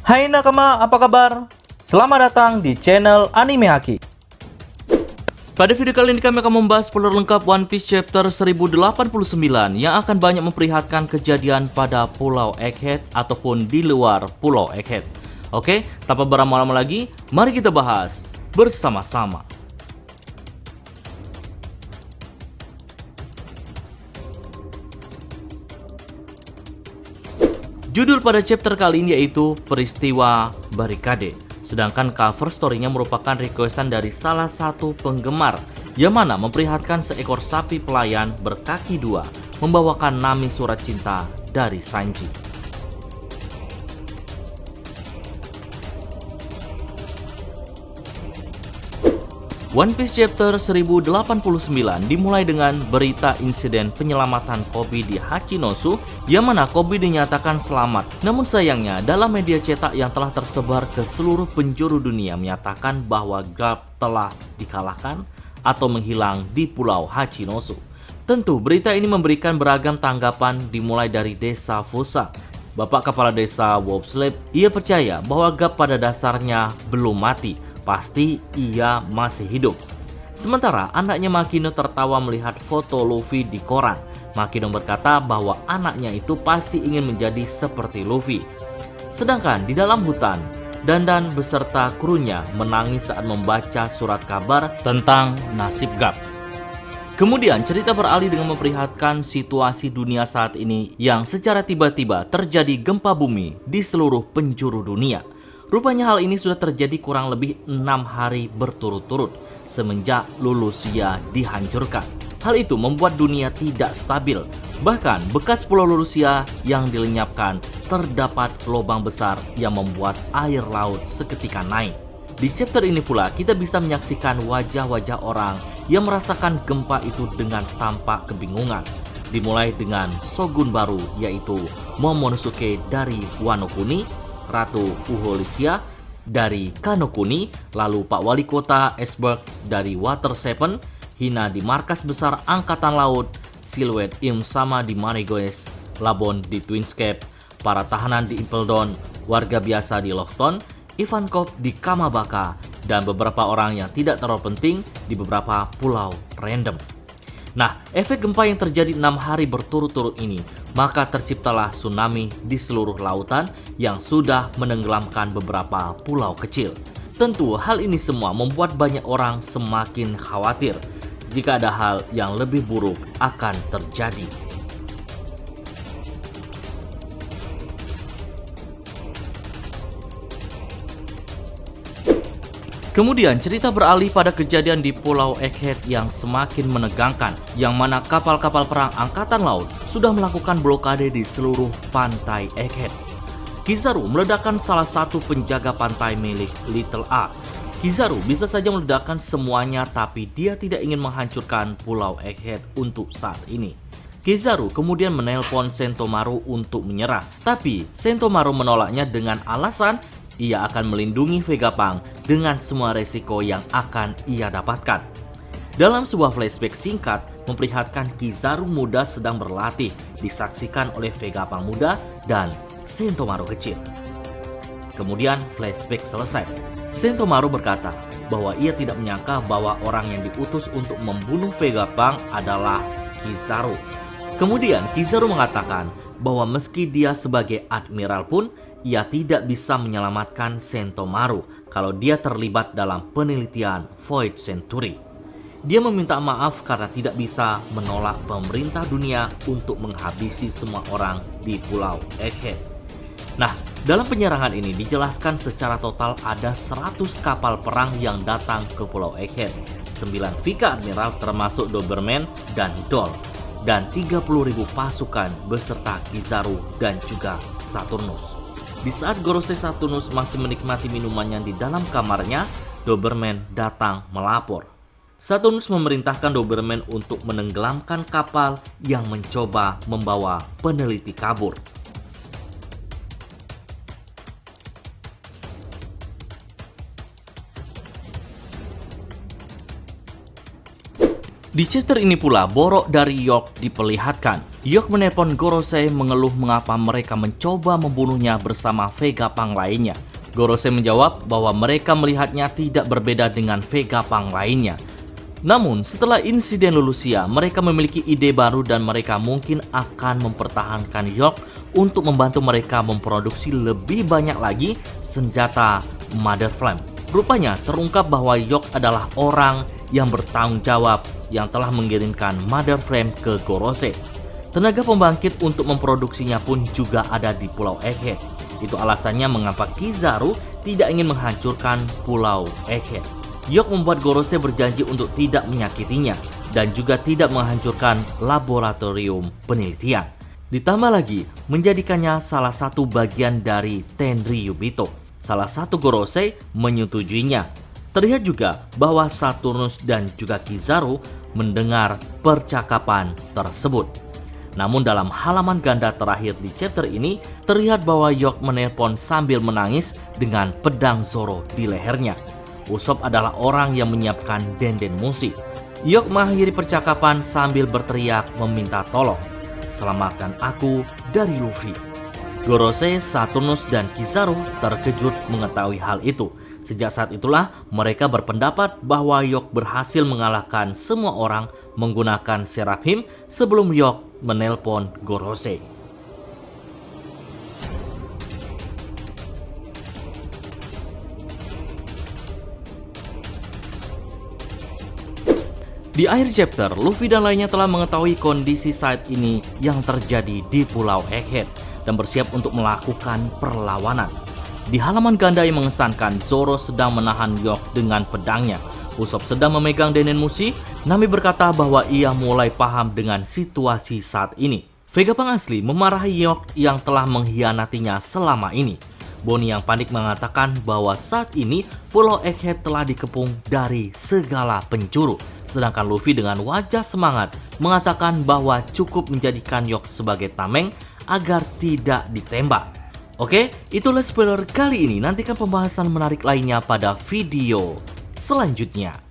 Hai nakama, apa kabar? Selamat datang di channel Anime Haki. Pada video kali ini kami akan membahas spoiler lengkap One Piece chapter 1089 yang akan banyak memperlihatkan kejadian pada Pulau Egghead ataupun di luar Pulau Egghead. Oke, tanpa berlama-lama lagi, mari kita bahas bersama-sama. Judul pada chapter kali ini yaitu Peristiwa Barikade. Sedangkan cover story-nya merupakan requestan dari salah satu penggemar yang mana memperlihatkan seekor sapi pelayan berkaki dua membawakan Nami surat cinta dari Sanji. One Piece chapter 1089 dimulai dengan berita insiden penyelamatan Koby di Hachinosu yang mana Koby dinyatakan selamat. Namun sayangnya dalam media cetak yang telah tersebar ke seluruh penjuru dunia menyatakan bahwa Garp telah dikalahkan atau menghilang di Pulau Hachinosu. Tentu berita ini memberikan beragam tanggapan dimulai dari desa Fusa. Bapak kepala desa Wolfslip, ia percaya bahwa Garp pada dasarnya belum mati. Pasti ia masih hidup. Sementara anaknya Makino tertawa melihat foto Luffy di koran. Makino berkata bahwa anaknya itu pasti ingin menjadi seperti Luffy. Sedangkan di dalam hutan, Dandan beserta krunya menangis saat membaca surat kabar tentang nasib Garp. Kemudian cerita beralih dengan memperlihatkan situasi dunia saat ini yang secara tiba-tiba terjadi gempa bumi di seluruh penjuru dunia. Rupanya hal ini sudah terjadi kurang lebih 6 hari berturut-turut semenjak Lulusia dihancurkan. Hal itu membuat dunia tidak stabil. Bahkan bekas pulau Lulusia yang dilenyapkan terdapat lubang besar yang membuat air laut seketika naik. Di chapter ini pula kita bisa menyaksikan wajah-wajah orang yang merasakan gempa itu dengan tampak kebingungan. Dimulai dengan shogun baru yaitu Momonosuke dari Wano Kuni, Ratu Uholisia dari Kanokuni, lalu Pak Wali Kota Esberg dari Water Seven, Hina di markas besar Angkatan Laut, Silhouette Im Sama di Maregoes, Labon di Twinscape, para tahanan di Impel Down, warga biasa di Lofton, Ivankov di Kamabaka, dan beberapa orang yang tidak terlalu penting di beberapa pulau random. Nah, efek gempa yang terjadi 6 hari berturut-turut ini, maka terciptalah tsunami di seluruh lautan yang sudah menenggelamkan beberapa pulau kecil. Tentu hal ini semua membuat banyak orang semakin khawatir jika ada hal yang lebih buruk akan terjadi. Kemudian cerita beralih pada kejadian di Pulau Egghead yang semakin menegangkan, yang mana kapal-kapal perang angkatan laut sudah melakukan blokade di seluruh pantai Egghead. Kizaru meledakkan salah satu penjaga pantai milik Little A. Kizaru bisa saja meledakkan semuanya, tapi dia tidak ingin menghancurkan Pulau Egghead untuk saat ini. Kizaru kemudian menelpon Sentomaru untuk menyerah, tapi Sentomaru menolaknya dengan alasan ia akan melindungi Vegapunk dengan semua resiko yang akan ia dapatkan. Dalam sebuah flashback singkat memperlihatkan Kizaru muda sedang berlatih disaksikan oleh Vegapunk muda dan Sentomaru kecil. Kemudian flashback selesai. Sentomaru berkata bahwa ia tidak menyangka bahwa orang yang diutus untuk membunuh Vegapunk adalah Kizaru. Kemudian Kizaru mengatakan bahwa meski dia sebagai admiral pun ia tidak bisa menyelamatkan Sentomaru kalau dia terlibat dalam penelitian Void Century. Dia meminta maaf karena tidak bisa menolak pemerintah dunia untuk menghabisi semua orang di Pulau Egghead. Nah, dalam penyerangan ini dijelaskan secara total ada 100 kapal perang yang datang ke Pulau Egghead, 9 Vika Admiral termasuk Doberman dan Doll, dan 30.000 pasukan beserta Kizaru dan juga Saturnus. Di saat Gorosei Saturnus masih menikmati minumannya di dalam kamarnya, Doberman datang melapor. Saturnus memerintahkan Doberman untuk menenggelamkan kapal yang mencoba membawa peneliti kabur. Di chapter ini pula Borok dari York diperlihatkan. Yok menelpon Gorosei mengeluh mengapa mereka mencoba membunuhnya bersama Vegapunk lainnya. Gorosei menjawab bahwa mereka melihatnya tidak berbeda dengan Vegapunk lainnya. Namun setelah insiden Lulusia, mereka memiliki ide baru dan mereka mungkin akan mempertahankan Yok untuk membantu mereka memproduksi lebih banyak lagi senjata Mother Flame. Rupanya terungkap bahwa Yok adalah orang yang bertanggung jawab yang telah mengirimkan Mother Flame ke Gorosei. Tenaga pembangkit untuk memproduksinya pun juga ada di Pulau Egghead. Itu alasannya mengapa Kizaru tidak ingin menghancurkan Pulau Egghead. Yok membuat Gorosei berjanji untuk tidak menyakitinya dan juga tidak menghancurkan laboratorium penelitian. Ditambah lagi, menjadikannya salah satu bagian dari Tenryubito. Salah satu Gorosei menyetujuinya. Terlihat juga bahwa Saturnus dan juga Kizaru mendengar percakapan tersebut. Namun dalam halaman ganda terakhir di chapter ini, terlihat bahwa Yok menelpon sambil menangis dengan pedang Zoro di lehernya. Usopp adalah orang yang menyiapkan denden musik. Yok mengakhiri percakapan sambil berteriak meminta tolong. Selamatkan aku dari Luffy. Gorosei, Saturnus, dan Kizaru terkejut mengetahui hal itu. Sejak saat itulah mereka berpendapat bahwa Yok berhasil mengalahkan semua orang menggunakan Seraphim sebelum Yok menelpon Gorosei. Di akhir chapter, Luffy dan lainnya telah mengetahui kondisi saat ini yang terjadi di Pulau Egghead dan bersiap untuk melakukan perlawanan. Di halaman ganda yang mengesankan, Zoro sedang menahan Yok dengan pedangnya. Usopp sedang memegang denden musi. Nami berkata bahwa ia mulai paham dengan situasi saat ini. Vegapunk asli memarahi Yok yang telah mengkhianatinya selama ini. Bonnie yang panik mengatakan bahwa saat ini Pulau Egghead telah dikepung dari segala penjuru. Sedangkan Luffy dengan wajah semangat mengatakan bahwa cukup menjadikan Yok sebagai tameng agar tidak ditembak. Oke, itulah spoiler kali ini. Nantikan pembahasan menarik lainnya pada video selanjutnya.